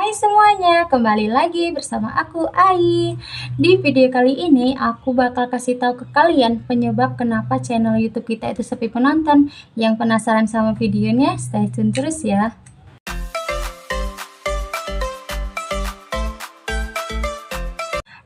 Hai semuanya, kembali lagi bersama aku Ai. Di video kali ini aku bakal kasih tahu ke kalian penyebab kenapa channel YouTube kita itu sepi penonton. Yang penasaran sama videonya, stay tune terus ya.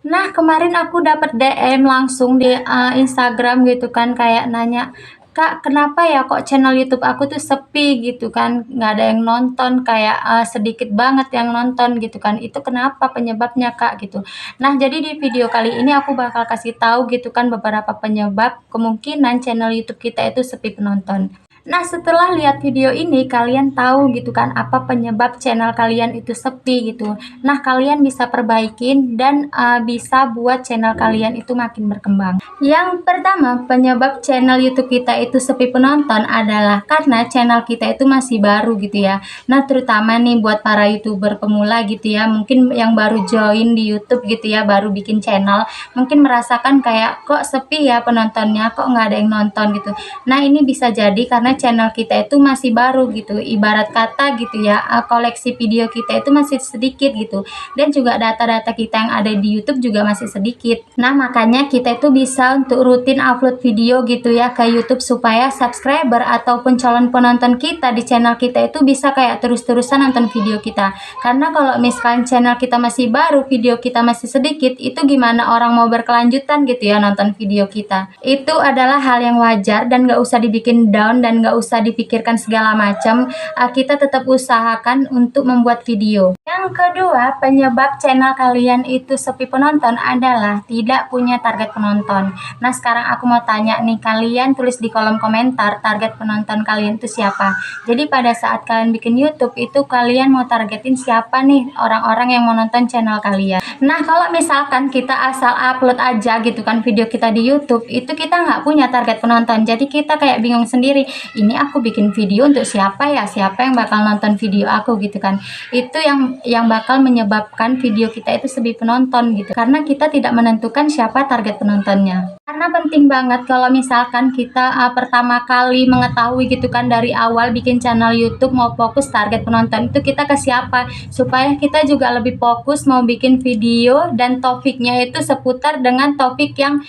Nah, kemarin aku dapat DM langsung di Instagram gitu kan, kayak nanya, Kak, kenapa ya kok channel YouTube aku tuh sepi gitu kan, nggak ada yang nonton, kayak sedikit banget yang nonton gitu kan, itu kenapa penyebabnya Kak gitu. Nah, jadi di video kali ini aku bakal kasih tahu gitu kan beberapa penyebab kemungkinan channel YouTube kita itu sepi penonton. Nah, setelah lihat video ini, kalian tahu gitu kan apa penyebab channel kalian itu sepi gitu. Nah, kalian bisa perbaikin dan bisa buat channel kalian itu makin berkembang. Yang pertama, penyebab channel YouTube kita itu sepi penonton adalah karena channel kita itu masih baru gitu ya. Nah, terutama nih buat para YouTuber pemula gitu ya, mungkin yang baru join di YouTube gitu ya, baru bikin channel, mungkin merasakan kayak kok sepi ya penontonnya, kok nggak ada yang nonton gitu. Nah, ini bisa jadi karena channel kita itu masih baru gitu, ibarat kata gitu ya, koleksi video kita itu masih sedikit gitu, dan juga data-data kita yang ada di YouTube juga masih sedikit. Nah, makanya kita itu bisa untuk rutin upload video gitu ya ke YouTube supaya subscriber ataupun calon penonton kita di channel kita itu bisa kayak terus-terusan nonton video kita. Karena kalau misalkan channel kita masih baru, video kita masih sedikit, itu gimana orang mau berkelanjutan gitu ya nonton video kita. Itu adalah hal yang wajar dan gak usah dibikin down dan gak usah dipikirkan segala macam. Kita tetap usahakan untuk membuat video. Yang kedua, penyebab channel kalian itu sepi penonton adalah tidak punya target penonton. Nah, sekarang aku mau tanya nih, kalian tulis di kolom komentar target penonton kalian itu siapa. Jadi pada saat kalian bikin YouTube itu kalian mau targetin siapa nih orang-orang yang mau nonton channel kalian. Nah, kalau misalkan kita asal upload aja gitu kan video kita di YouTube, itu kita nggak punya target penonton. Jadi kita kayak bingung sendiri, ini aku bikin video untuk siapa ya, siapa yang bakal nonton video aku gitu kan. Itu yang bakal menyebabkan video kita itu sepi penonton gitu, karena kita tidak menentukan siapa target penontonnya. Karena penting banget kalau misalkan kita pertama kali mengetahui gitu kan dari awal bikin channel YouTube mau fokus target penonton itu kita ke siapa, supaya kita juga lebih fokus mau bikin video dan topiknya itu seputar dengan topik yang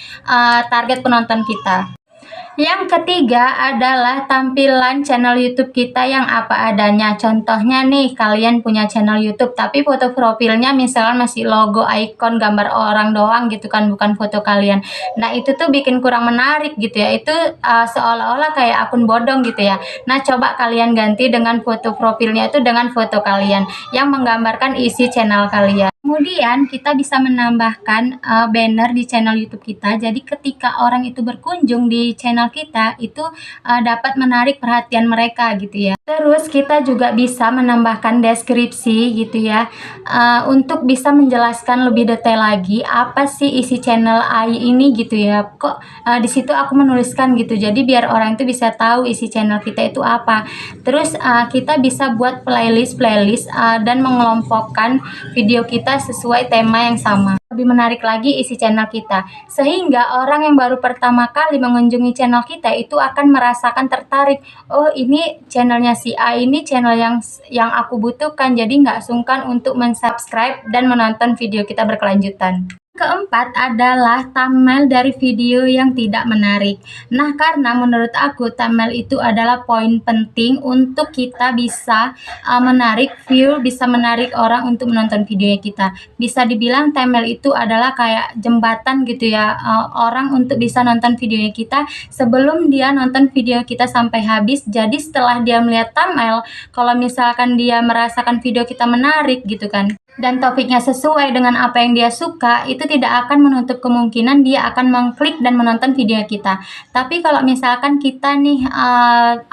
target penonton kita. Yang ketiga adalah tampilan channel YouTube kita yang apa adanya. Contohnya nih, kalian punya channel YouTube tapi foto profilnya misalnya masih logo, icon, gambar orang doang gitu kan, bukan foto kalian. Nah, itu tuh bikin kurang menarik gitu ya. Itu seolah-olah kayak akun bodong gitu ya. Nah, coba kalian ganti dengan foto profilnya itu dengan foto kalian yang menggambarkan isi channel kalian. Kemudian kita bisa menambahkan banner di channel YouTube kita. Jadi ketika orang itu berkunjung di channel kita itu dapat menarik perhatian mereka gitu ya. Terus kita juga bisa menambahkan deskripsi gitu ya, untuk bisa menjelaskan lebih detail lagi apa sih isi channel AI ini gitu ya. Kok di situ aku menuliskan gitu. Jadi biar orang itu bisa tahu isi channel kita itu apa. Terus kita bisa buat playlist dan mengelompokkan video kita sesuai tema yang sama. Lebih menarik lagi isi channel kita, sehingga orang yang baru pertama kali mengunjungi channel kita itu akan merasakan tertarik. Oh, ini channelnya si A, ini channel yang aku butuhkan, jadi nggak sungkan untuk mensubscribe dan menonton video kita berkelanjutan. Keempat adalah thumbnail dari video yang tidak menarik. Nah, karena menurut aku thumbnail itu adalah poin penting untuk kita bisa menarik view, bisa menarik orang untuk menonton videonya kita. Bisa dibilang thumbnail itu adalah kayak jembatan gitu ya, orang untuk bisa nonton videonya kita sebelum dia nonton video kita sampai habis. Jadi setelah dia melihat thumbnail, kalau misalkan dia merasakan video kita menarik gitu kan, dan topiknya sesuai dengan apa yang dia suka, itu tidak akan menutup kemungkinan dia akan mengklik dan menonton video kita. Tapi kalau misalkan kita nih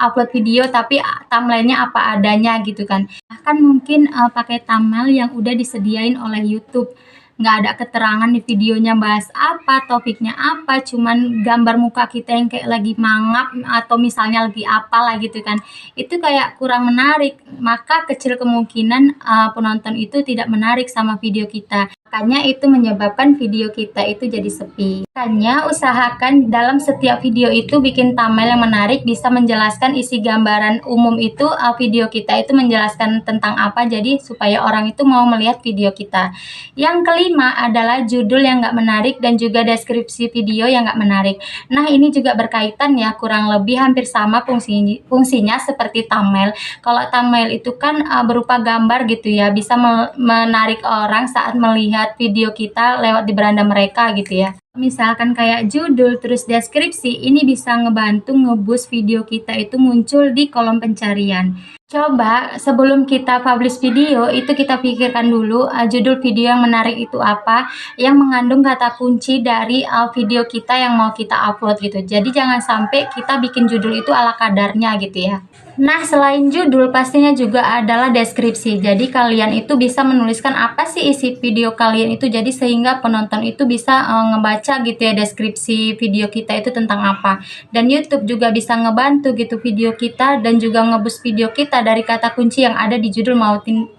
upload video tapi thumbnailnya apa adanya gitu kan, bahkan mungkin pakai thumbnail yang udah disediain oleh YouTube, nggak ada keterangan di videonya bahas apa, topiknya apa, cuman gambar muka kita yang kayak lagi mangap atau misalnya lagi apalah gitu kan, itu kayak kurang menarik. Maka kecil kemungkinan penonton itu tidak menarik sama video kita. Makanya itu menyebabkan video kita itu jadi sepi. Makanya usahakan dalam setiap video itu bikin thumbnail yang menarik, bisa menjelaskan isi gambaran umum itu, video kita itu menjelaskan tentang apa, jadi supaya orang itu mau melihat video kita. Yang kelima adalah judul yang nggak menarik dan juga deskripsi video yang nggak menarik. Nah, ini juga berkaitan ya, kurang lebih hampir sama fungsinya seperti thumbnail. Kalau thumbnail itu kan berupa gambar gitu ya, bisa menarik orang saat melihat video kita lewat di beranda mereka gitu ya. Misalkan kayak judul terus deskripsi, ini bisa ngebantu nge-boost video kita itu muncul di kolom pencarian. Coba sebelum kita publish video itu kita pikirkan dulu judul video yang menarik itu apa, yang mengandung kata kunci dari video kita yang mau kita upload gitu. Jadi jangan sampai kita bikin judul itu ala kadarnya gitu ya. Nah, selain judul pastinya juga adalah deskripsi. Jadi kalian itu bisa menuliskan apa sih isi video kalian itu, jadi sehingga penonton itu bisa ngebaca gitu ya deskripsi video kita itu tentang apa. Dan YouTube juga bisa ngebantu gitu video kita dan juga ngeboost video kita dari kata kunci yang ada di judul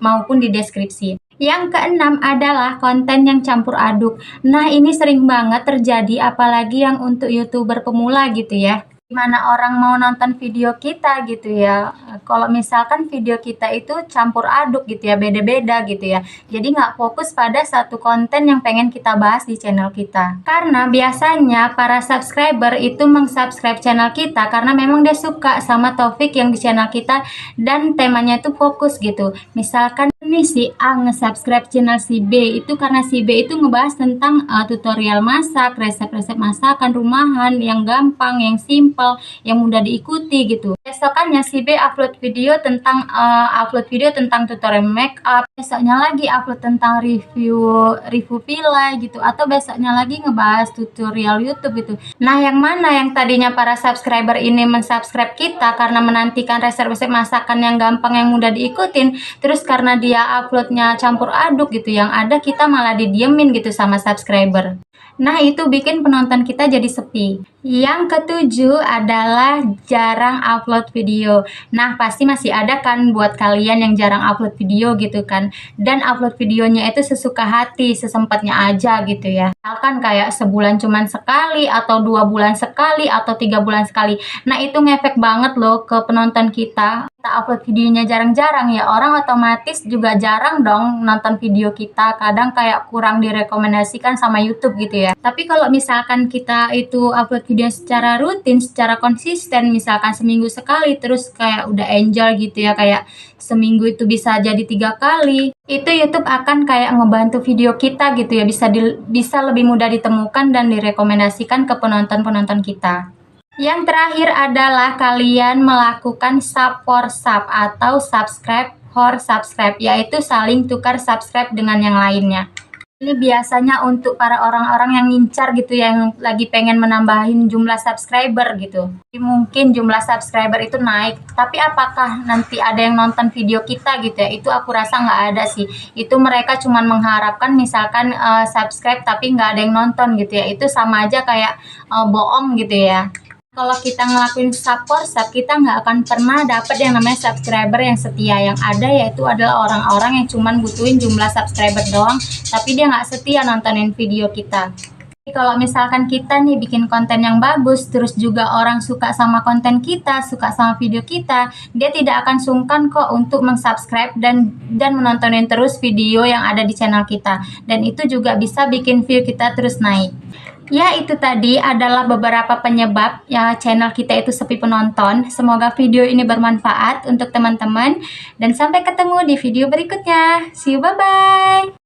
maupun di deskripsi. Yang keenam adalah konten yang campur aduk. Nah, ini sering banget terjadi apalagi yang untuk YouTuber pemula gitu ya. Gimana orang mau nonton video kita gitu ya, kalau misalkan video kita itu campur aduk gitu ya, beda-beda gitu ya, jadi nggak fokus pada satu konten yang pengen kita bahas di channel kita. Karena biasanya para subscriber itu meng-subscribe channel kita karena memang dia suka sama topik yang di channel kita dan temanya itu fokus gitu. Misalkan ini si A nge-subscribe channel si B itu karena si B itu ngebahas tentang tutorial masak, resep-resep masakan rumahan yang gampang, yang simple, yang mudah diikuti gitu. Besokannya si B upload video tentang tutorial make up, besoknya lagi upload tentang review villa gitu, atau besoknya lagi ngebahas tutorial YouTube gitu. Nah, yang mana yang tadinya para subscriber ini mensubscribe kita karena menantikan resep-resep masakan yang gampang yang mudah diikutin, terus karena dia uploadnya campur aduk gitu, yang ada kita malah didiemin gitu sama subscriber. Nah, itu bikin penonton kita jadi sepi. Yang ketujuh adalah jarang upload video. Nah, pasti masih ada kan buat kalian yang jarang upload video gitu kan. Dan upload videonya itu sesuka hati, sesempatnya aja gitu ya. Misalkan kayak sebulan cuman sekali, atau 2 bulan sekali, atau 3 bulan sekali. Nah, itu ngefek banget loh ke penonton kita. Kita upload videonya jarang-jarang ya, orang otomatis juga jarang dong nonton video kita. Kadang kayak kurang direkomendasikan sama YouTube gitu ya. Tapi kalau misalkan kita itu upload video secara rutin, secara konsisten, misalkan seminggu sekali, terus kayak udah enjoy gitu ya, kayak seminggu itu bisa jadi 3 kali, itu YouTube akan kayak ngebantu video kita gitu ya, bisa lebih mudah ditemukan dan direkomendasikan ke penonton-penonton kita. Yang terakhir adalah kalian melakukan sub for sub atau subscribe for subscribe, yaitu saling tukar subscribe dengan yang lainnya. Ini biasanya untuk para orang-orang yang ngincar gitu, yang lagi pengen menambahin jumlah subscriber gitu. Mungkin jumlah subscriber itu naik, tapi apakah nanti ada yang nonton video kita gitu ya? Itu aku rasa nggak ada sih. Itu mereka cuma mengharapkan misalkan subscribe tapi nggak ada yang nonton gitu ya. Itu sama aja kayak bohong gitu ya. Kalau kita ngelakuin sub for sub, kita nggak akan pernah dapet yang namanya subscriber yang setia. Yang ada yaitu adalah orang-orang yang cuman butuhin jumlah subscriber doang, tapi dia nggak setia nontonin video kita. Jadi kalau misalkan kita nih bikin konten yang bagus, terus juga orang suka sama konten kita, suka sama video kita, dia tidak akan sungkan kok untuk mensubscribe dan menontonin terus video yang ada di channel kita. Dan itu juga bisa bikin view kita terus naik. Ya, itu tadi adalah beberapa penyebab ya channel kita itu sepi penonton. Semoga video ini bermanfaat untuk teman-teman dan sampai ketemu di video berikutnya. See you, bye-bye.